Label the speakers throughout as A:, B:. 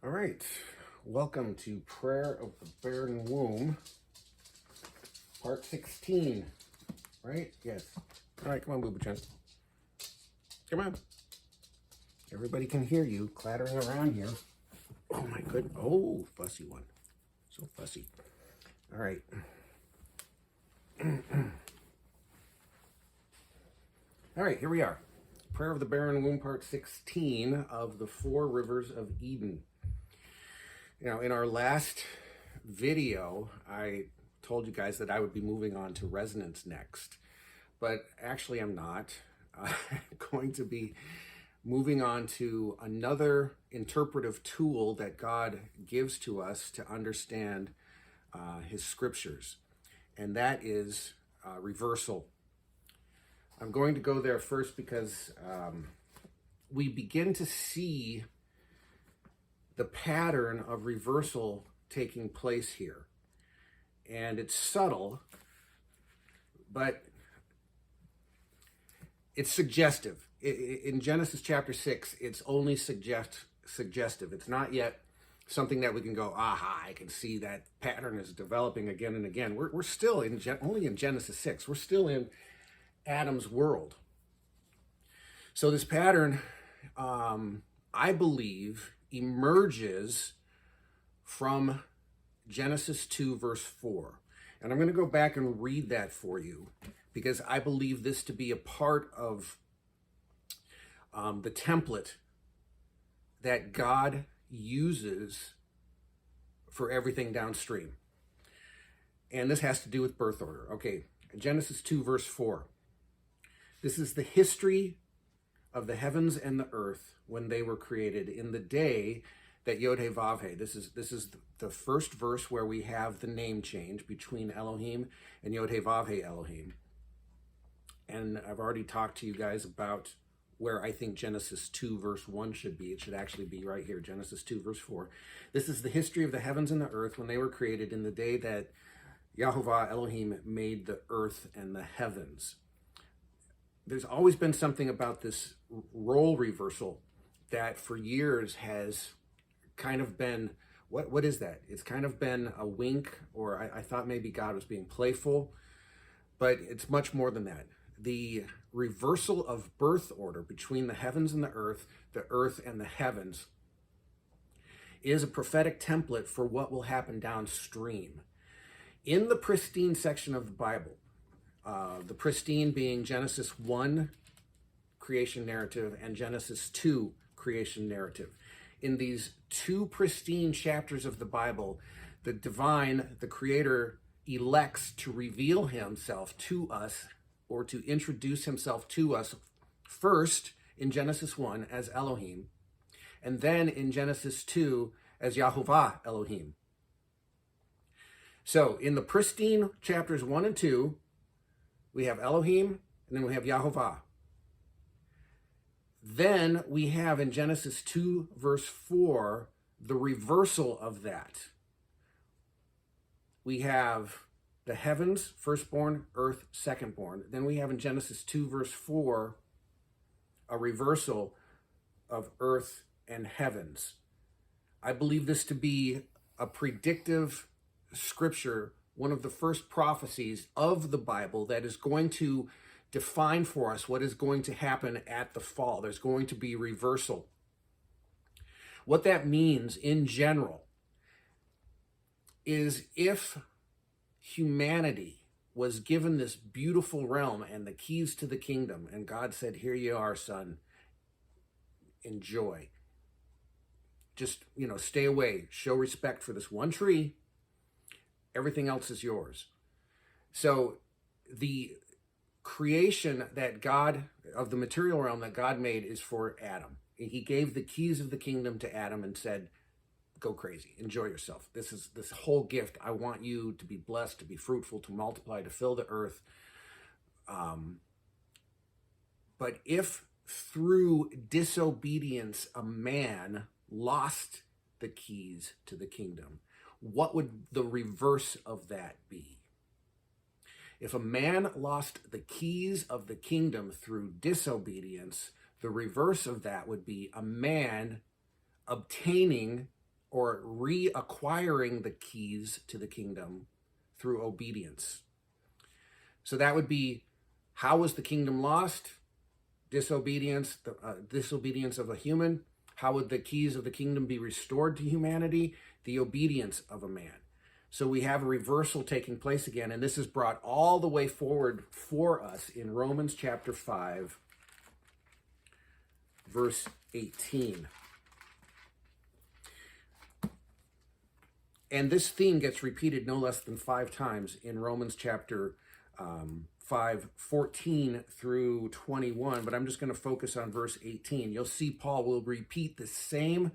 A: All right, welcome to Prayer of the Barren Womb, part 16, right? Yes. All right, come on, Booba Chen. Come on. Everybody can hear you clattering around here. Oh my good. Oh, fussy one. So fussy. All right. All right, here we are. Prayer of the Barren Womb, part 16 of the Four Rivers of Eden. Now, in our last video, I told you guys that I would be moving on to resonance next, but actually I'm not. I'm going to be moving on to another interpretive tool that God gives to us to understand his scriptures, and that is reversal. I'm going to go there first because we begin to see the pattern of reversal taking place here. And it's subtle, but it's suggestive. In Genesis chapter 6, it's only suggestive. It's not yet something that we can go, aha, I can see that pattern is developing again and again. We're still only in Genesis 6. We're still in Adam's world. So this pattern, I believe, emerges from Genesis 2 verse 4. And I'm going to go back and read that for you because I believe this to be a part of the template that God uses for everything downstream. And this has to do with birth order. Okay, Genesis 2 verse 4. This is the history of the heavens and the earth when they were created in the day that Yod-Heh-Vav-Heh. This is the first verse where we have the name change between Elohim and Yod-Heh-Vav-Heh Elohim. And I've already talked to you guys about where I think Genesis 2 verse 1 should be. It should actually be right here, Genesis 2 verse 4. This is the history of the heavens and the earth when they were created in the day that Yahovah Elohim made the earth and the heavens. There's always been something about this role reversal that for years has kind of been, what is that? It's kind of been a wink, or I thought maybe God was being playful, but it's much more than that. The reversal of birth order between the heavens and the earth and the heavens, is a prophetic template for what will happen downstream. In the pristine section of the Bible, the pristine being Genesis 1 creation narrative and Genesis 2 creation narrative. In these two pristine chapters of the Bible, the divine, the creator, elects to reveal himself to us or to introduce himself to us first in Genesis 1 as Elohim, and then in Genesis 2 as Yahovah Elohim. So in the pristine chapters 1 and 2, we have Elohim, and then we have Yahovah. Then we have in Genesis 2 verse 4, the reversal of that. We have the heavens, firstborn, earth, secondborn. Then we have in Genesis 2 verse 4, a reversal of earth and heavens. I believe this to be a predictive scripture, one of the first prophecies of the Bible that is going to define for us what is going to happen at the fall. There's going to be reversal. What that means in general is if humanity was given this beautiful realm and the keys to the kingdom, and God said, here you are, son, enjoy. Just, stay away, show respect for this one tree. Everything else is yours. So the creation that God, of the material realm that God made, is for Adam. He gave the keys of the kingdom to Adam and said, go crazy, enjoy yourself. This is this whole gift. I want you to be blessed, to be fruitful, to multiply, to fill the earth. But if through disobedience a man lost the keys to the kingdom, what would the reverse of that be? If a man lost the keys of the kingdom through disobedience, the reverse of that would be a man obtaining or reacquiring the keys to the kingdom through obedience. So that would be, how was the kingdom lost? Disobedience, disobedience of a human. How would the keys of the kingdom be restored to humanity? The obedience of a man. So we have a reversal taking place again, and this is brought all the way forward for us in Romans chapter 5, verse 18. And this theme gets repeated no less than 5 times in Romans chapter 5, 14 through 21, but I'm just going to focus on verse 18. You'll see Paul will repeat the same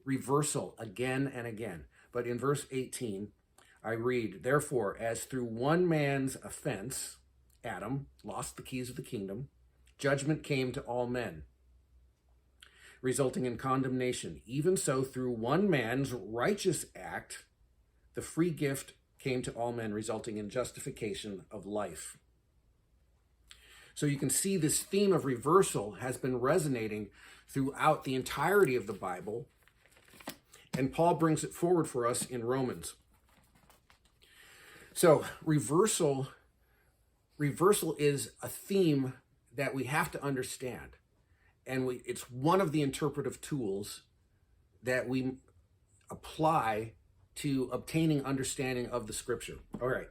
A: reversal again and again. But in verse 18, I read, "Therefore, as through one man's offense, Adam lost the keys of the kingdom, judgment came to all men, resulting in condemnation. Even so, through one man's righteous act, the free gift came to all men, resulting in justification of life." So you can see this theme of reversal has been resonating throughout the entirety of the Bible, and Paul brings it forward for us in Romans. So reversal is a theme that we have to understand, and it's one of the interpretive tools that we apply to obtaining understanding of the scripture. All right.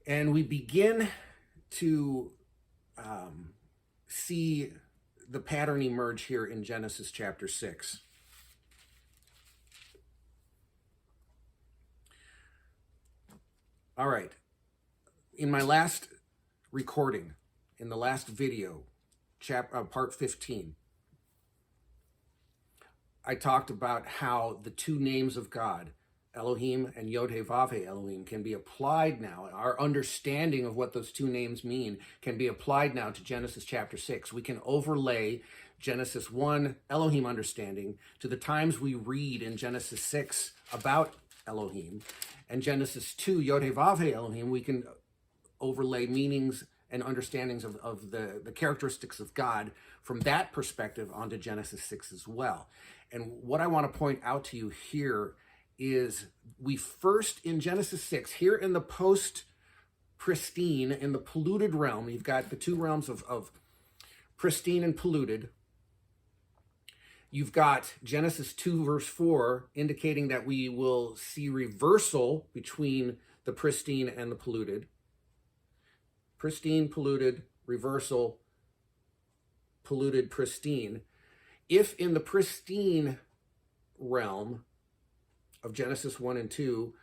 A: And we begin to see the pattern emerge here in Genesis chapter 6. All right. In my last recording, in the last video, part 15, I talked about how the two names of God, Elohim and Yod-Heh-Vav-Heh Elohim, can be applied now. Our understanding of what those two names mean can be applied now to Genesis chapter 6. We can overlay Genesis 1 Elohim understanding to the times we read in Genesis 6 about Elohim, and Genesis 2 Yod-Heh-Vav-Heh Elohim. We can overlay meanings and understandings of the characteristics of God from that perspective onto Genesis 6 as well. And what I want to point out to you here is we first, in Genesis 6, here in the post-pristine, in the polluted realm, you've got the two realms of pristine and polluted. You've got Genesis 2, verse 4, indicating that we will see reversal between the pristine and the polluted. Pristine, polluted, reversal, polluted, pristine. If in the pristine realm of Genesis 1 and 2,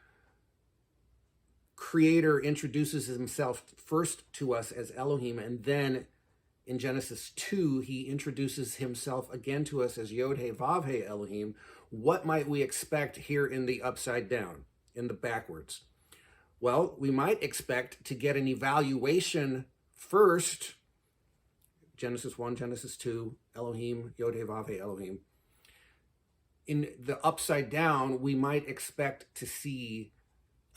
A: Creator introduces himself first to us as Elohim, and then in Genesis 2, he introduces himself again to us as Yod-Heh-Vav-Heh Elohim, what might we expect here in the upside down, in the backwards? Well, we might expect to get an evaluation first, Genesis 1, Genesis 2, Elohim, Yod-Heh-Vav-Heh Elohim. In the upside down, we might expect to see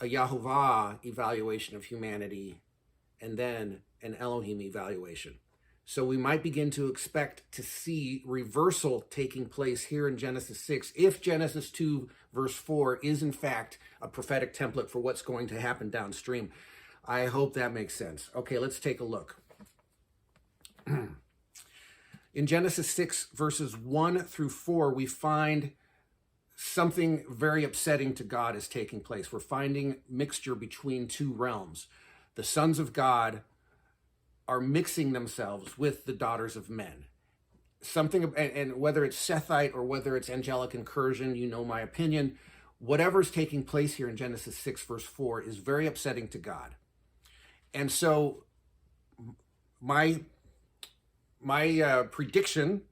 A: a Yahovah evaluation of humanity and then an Elohim evaluation. So we might begin to expect to see reversal taking place here in Genesis 6, if Genesis 2, verse 4 is in fact a prophetic template for what's going to happen downstream. I hope that makes sense. Okay, let's take a look. In Genesis 6, verses 1 through 4, we find something very upsetting to God is taking place. We're finding mixture between two realms. The sons of God are mixing themselves with the daughters of men. Something, and whether it's Sethite or whether it's angelic incursion, you know my opinion, whatever's taking place here in Genesis 6, verse 4 is very upsetting to God. And so my prediction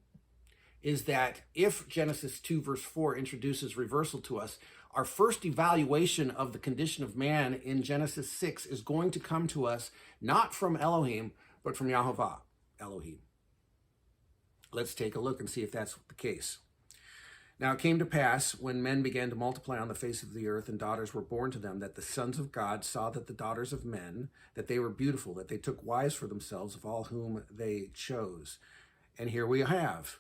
A: is that if Genesis 2, verse 4 introduces reversal to us, our first evaluation of the condition of man in Genesis 6 is going to come to us not from Elohim, but from Yahovah Elohim. Let's take a look and see if that's the case. Now it came to pass, when men began to multiply on the face of the earth and daughters were born to them, that the sons of God saw that the daughters of men, that they were beautiful, that they took wives for themselves of all whom they chose. And here we have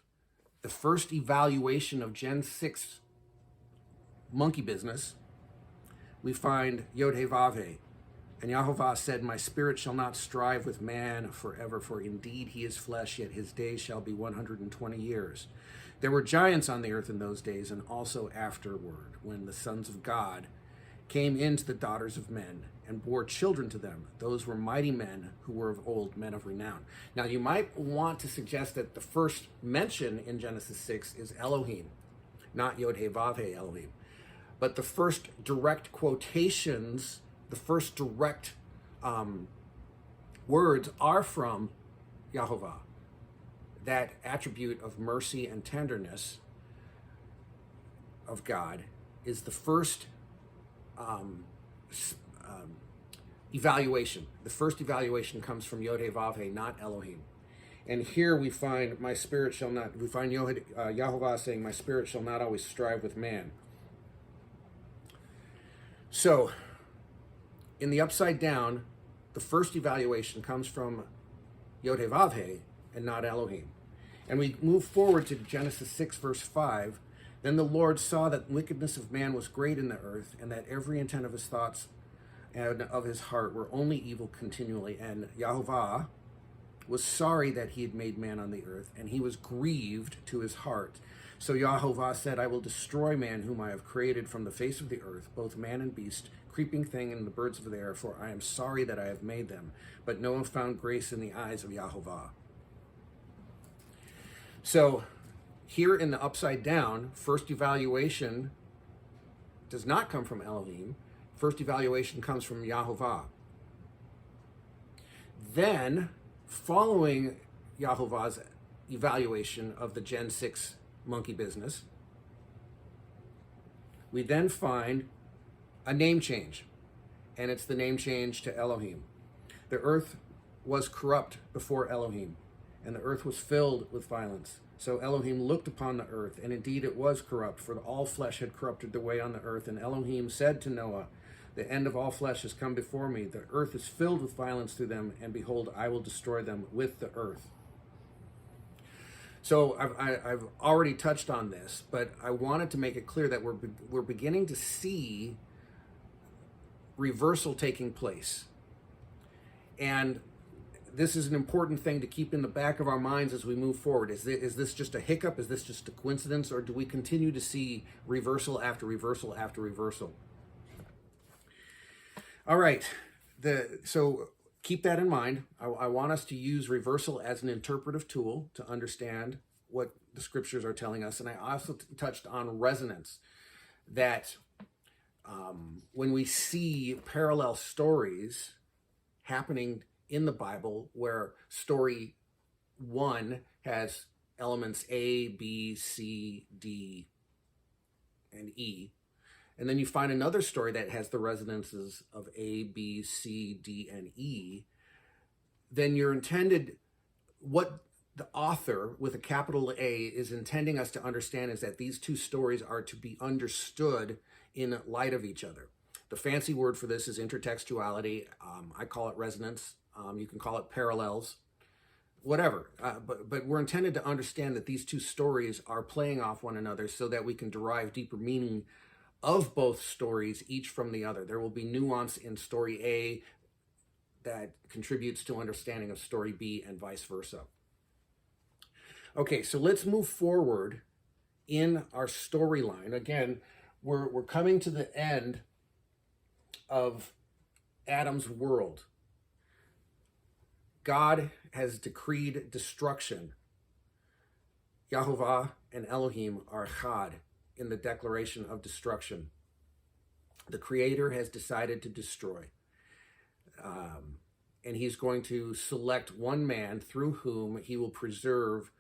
A: the first evaluation of Gen 6 monkey business, we find Yod He Vav He. And Yahovah said, my spirit shall not strive with man forever, for indeed he is flesh, yet his days shall be 120 years. There were giants on the earth in those days, and also afterward, when the sons of God came in to the daughters of men, and bore children to them. Those were mighty men who were of old, men of renown. Now, you might want to suggest that the first mention in Genesis 6 is Elohim, not Yod He Vav He Elohim. But the first direct quotations, the first direct words are from Yahovah. That attribute of mercy and tenderness of God is the first evaluation. The first evaluation comes from Yod He Vav He, not Elohim. And here we find my spirit shall not, we find Yahovah saying, my spirit shall not always strive with man. So, in the upside down, the first evaluation comes from Yod He Vav He and not Elohim. And we move forward to Genesis 6, verse 5. Then the Lord saw that wickedness of man was great in the earth, and that every intent of his thoughts and of his heart were only evil continually. And Yahovah was sorry that he had made man on the earth, and he was grieved to his heart. So Yahovah said, I will destroy man whom I have created from the face of the earth, both man and beast, creeping thing and the birds of the air, for I am sorry that I have made them. But Noah found grace in the eyes of Yahovah. So here in the upside down, first evaluation does not come from Elohim. First evaluation comes from Yahovah. Then, following Yahovah's evaluation of the Gen 6 monkey business, we then find a name change, and it's the name change to Elohim. The earth was corrupt before Elohim, and the earth was filled with violence. So Elohim looked upon the earth, and indeed it was corrupt, for all flesh had corrupted the way on the earth. And Elohim said to Noah, the end of all flesh has come before me. The earth is filled with violence through them, and behold, I will destroy them with the earth. So I've already touched on this, but I wanted to make it clear that we're beginning to see reversal taking place. And this is an important thing to keep in the back of our minds as we move forward. Is this just a hiccup? Is this just a coincidence? Or do we continue to see reversal after reversal after reversal? All right. So keep that in mind. I want us to use reversal as an interpretive tool to understand what the scriptures are telling us. And I also touched on resonance, that when we see parallel stories happening in the Bible, where story 1 has elements A, B, C, D, and E, and then you find another story that has the resonances of A, B, C, D, and E, then you're intended, what the author with a capital A is intending us to understand is that these two stories are to be understood in light of each other. The fancy word for this is intertextuality. I call it resonance. You can call it parallels, whatever. But we're intended to understand that these two stories are playing off one another so that we can derive deeper meaning of both stories, each from the other. There will be nuance in story A that contributes to understanding of story B and vice versa. Okay, so let's move forward in our storyline. Again, we're coming to the end of Adam's world. God has decreed destruction. Yahovah and Elohim are Echad in the declaration of destruction. The Creator has decided to destroy. And he's going to select one man through whom he will preserve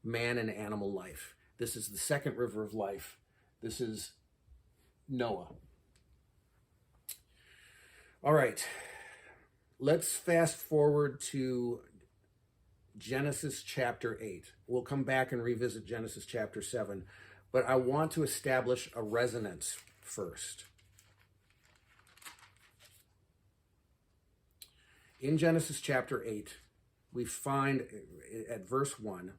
A: man and animal life. This is the second river of life. This is Noah. All right. Let's fast forward to Genesis chapter 8. We'll come back and revisit Genesis chapter 7, but I want to establish a resonance first. In Genesis chapter 8, we find at verse 1,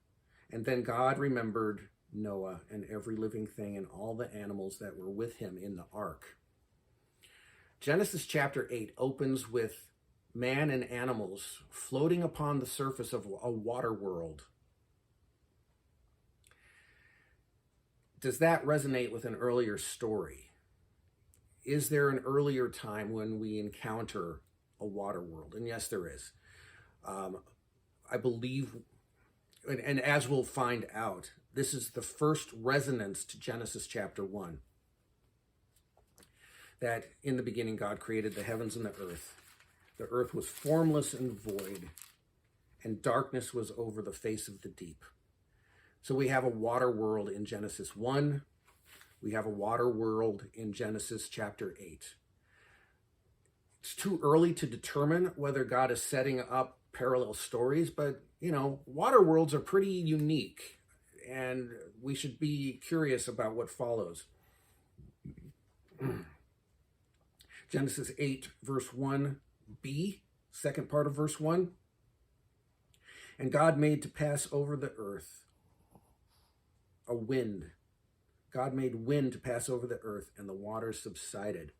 A: and then God remembered Noah and every living thing and all the animals that were with him in the ark. Genesis chapter 8 opens with man and animals floating upon the surface of a water world. Does that resonate with an earlier story? Is there an earlier time when we encounter a water world? And yes, there is. I believe, and as we'll find out, this is the first resonance to Genesis chapter 1. That in the beginning God created the heavens and the earth. The earth was formless and void, and darkness was over the face of the deep. So we have a water world in Genesis 1. We have a water world in Genesis chapter 8. It's too early to determine whether God is setting up parallel stories, but, water worlds are pretty unique, and we should be curious about what follows. Genesis 8, verse 1b, second part of verse 1. And God made to pass over the earth a wind. God made wind to pass over the earth, and the waters subsided.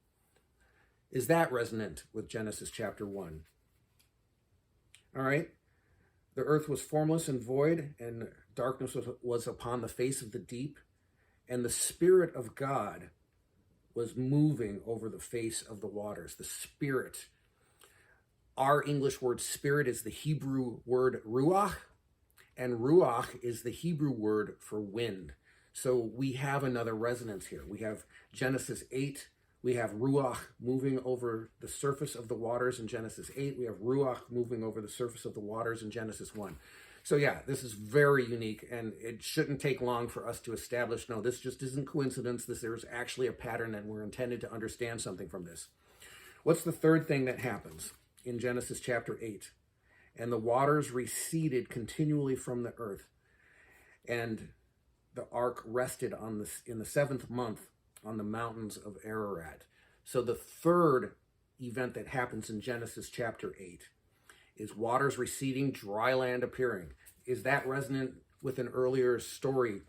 A: Is that resonant with Genesis chapter 1? All right. The earth was formless and void, and darkness was upon the face of the deep, and the Spirit of God was moving over the face of the waters. The Spirit. Our English word spirit is the Hebrew word ruach, and ruach is the Hebrew word for wind. So we have another resonance here. We have Genesis 8. We have ruach moving over the surface of the waters in Genesis 8. We have ruach moving over the surface of the waters in Genesis 1. So yeah, this is very unique, and it shouldn't take long for us to establish, no, this just isn't coincidence. There's actually a pattern, and we're intended to understand something from this. What's the third thing that happens in Genesis chapter 8? And the waters receded continually from the earth, and the ark rested in the 7th month on the mountains of Ararat. So the third event that happens in Genesis chapter 8 is waters receding, dry land appearing. Is that resonant with an earlier story?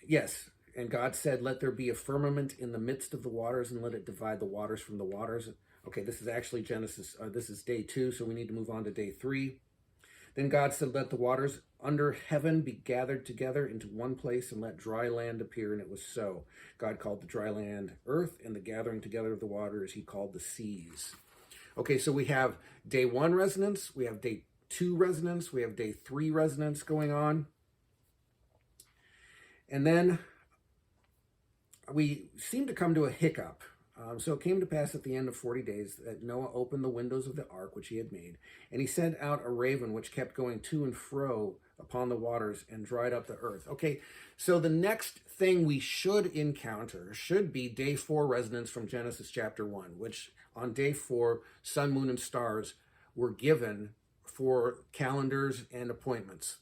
A: Yes. And God said, let there be a firmament in the midst of the waters, and let it divide the waters from the waters. Okay, this is actually Genesis, this is day 2, so we need to move on to day 3. Then God said, let the waters under heaven be gathered together into one place, and let dry land appear, and it was so. God called the dry land earth, and the gathering together of the waters he called the seas. Okay, so we have day 1 resonance, we have day 2 resonance, we have day 3 resonance going on. And then we seem to come to a hiccup. So it came to pass at the end of 40 days that Noah opened the windows of the ark which he had made, and he sent out a raven which kept going to and fro upon the waters and dried up the earth. Okay, so the next thing we should encounter should be day 4 resonance from Genesis chapter 1, which on day 4, sun, moon, and stars were given for calendars and appointments.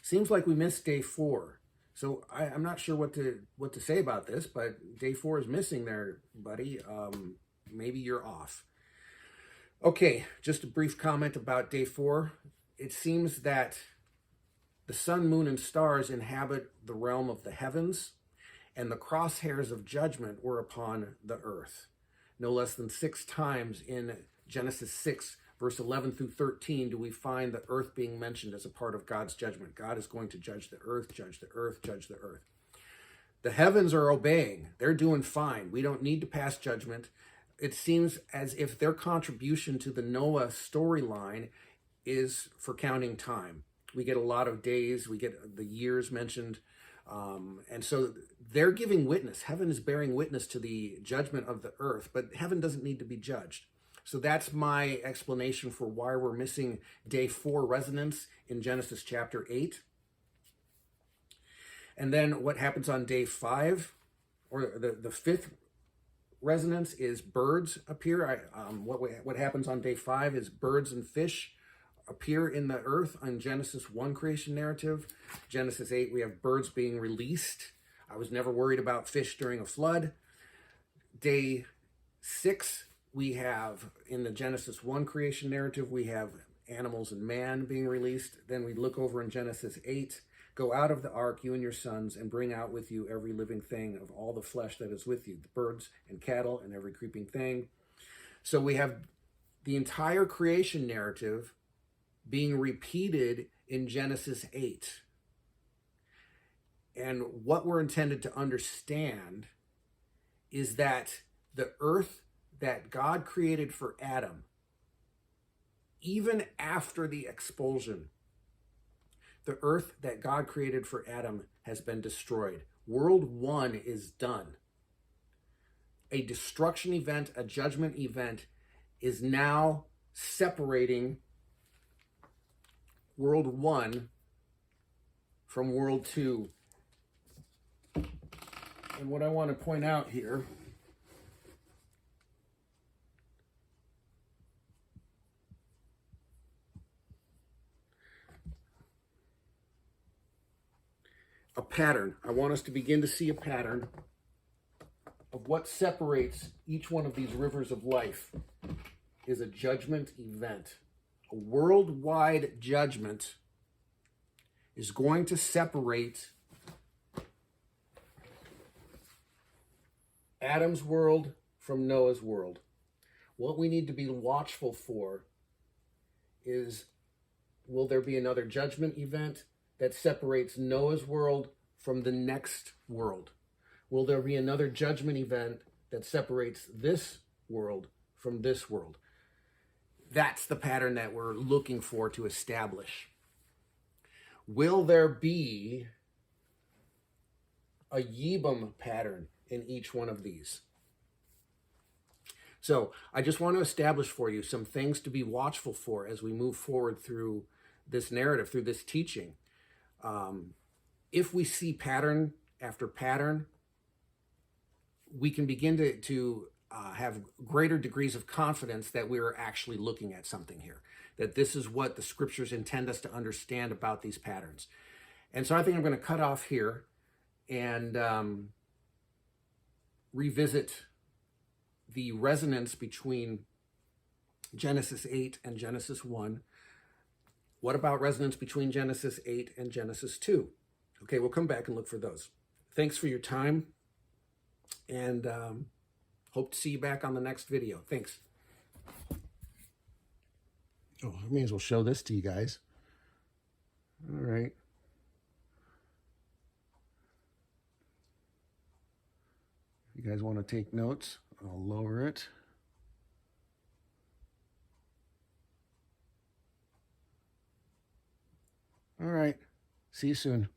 A: Seems like we missed day 4. So I'm not sure what to say about this, but day 4 is missing there, buddy. Maybe you're off. Okay, just a brief comment about day 4. It seems that the sun, moon, and stars inhabit the realm of the heavens, and the crosshairs of judgment were upon the earth. No less than 6 times in Genesis 6, verse 11 through 13, do we find the earth being mentioned as a part of God's judgment. God is going to judge the earth, judge the earth, judge the earth. The heavens are obeying. They're doing fine. We don't need to pass judgment. It seems as if their contribution to the Noah storyline is for counting time. We get a lot of days. We get the years mentioned. And so they're giving witness. Heaven is bearing witness to the judgment of the earth, but heaven doesn't need to be judged. So that's my explanation for why we're missing day 4 resonance in Genesis chapter 8. And then what happens on day 5, or the 5th resonance, is birds appear. What happens on day 5 is birds and fish appear in the earth on Genesis 1 creation narrative. Genesis 8, we have birds being released. I was never worried about fish during a flood. Day 6, we have, in the Genesis 1 creation narrative, we have animals and man being released. Then we look over in Genesis 8, go out of the ark, you and your sons, and bring out with you every living thing of all the flesh that is with you, the birds and cattle and every creeping thing. So we have the entire creation narrative being repeated in Genesis 8. And what we're intended to understand is that the earth that God created for Adam, even after the expulsion, the earth that God created for Adam has been destroyed. World 1 is done. A destruction event, a judgment event is now separating World 1 from World 2. And what I want to point out here a pattern. I want us to begin to see a pattern of what separates each one of these rivers of life is a judgment event. A worldwide judgment is going to separate Adam's world from Noah's world. What we need to be watchful for is, will there be another judgment event that separates Noah's world from the next world? Will there be another judgment event that separates this world from this world? That's the pattern that we're looking for to establish. Will there be a Yibam pattern in each one of these? So I just want to establish for you some things to be watchful for as we move forward through this narrative, through this teaching. If we see pattern after pattern, we can begin to have greater degrees of confidence that we are actually looking at something here, that this is what the scriptures intend us to understand about these patterns. And so I think I'm going to cut off here and revisit the resonance between Genesis 8 and Genesis 1. What about resonance between Genesis 8 and Genesis 2? Okay, we'll come back and look for those. Thanks for your time, and hope to see you back on the next video. Thanks. Oh, I may as well show this to you guys. All right. If you guys want to take notes, I'll lower it. All right. See you soon.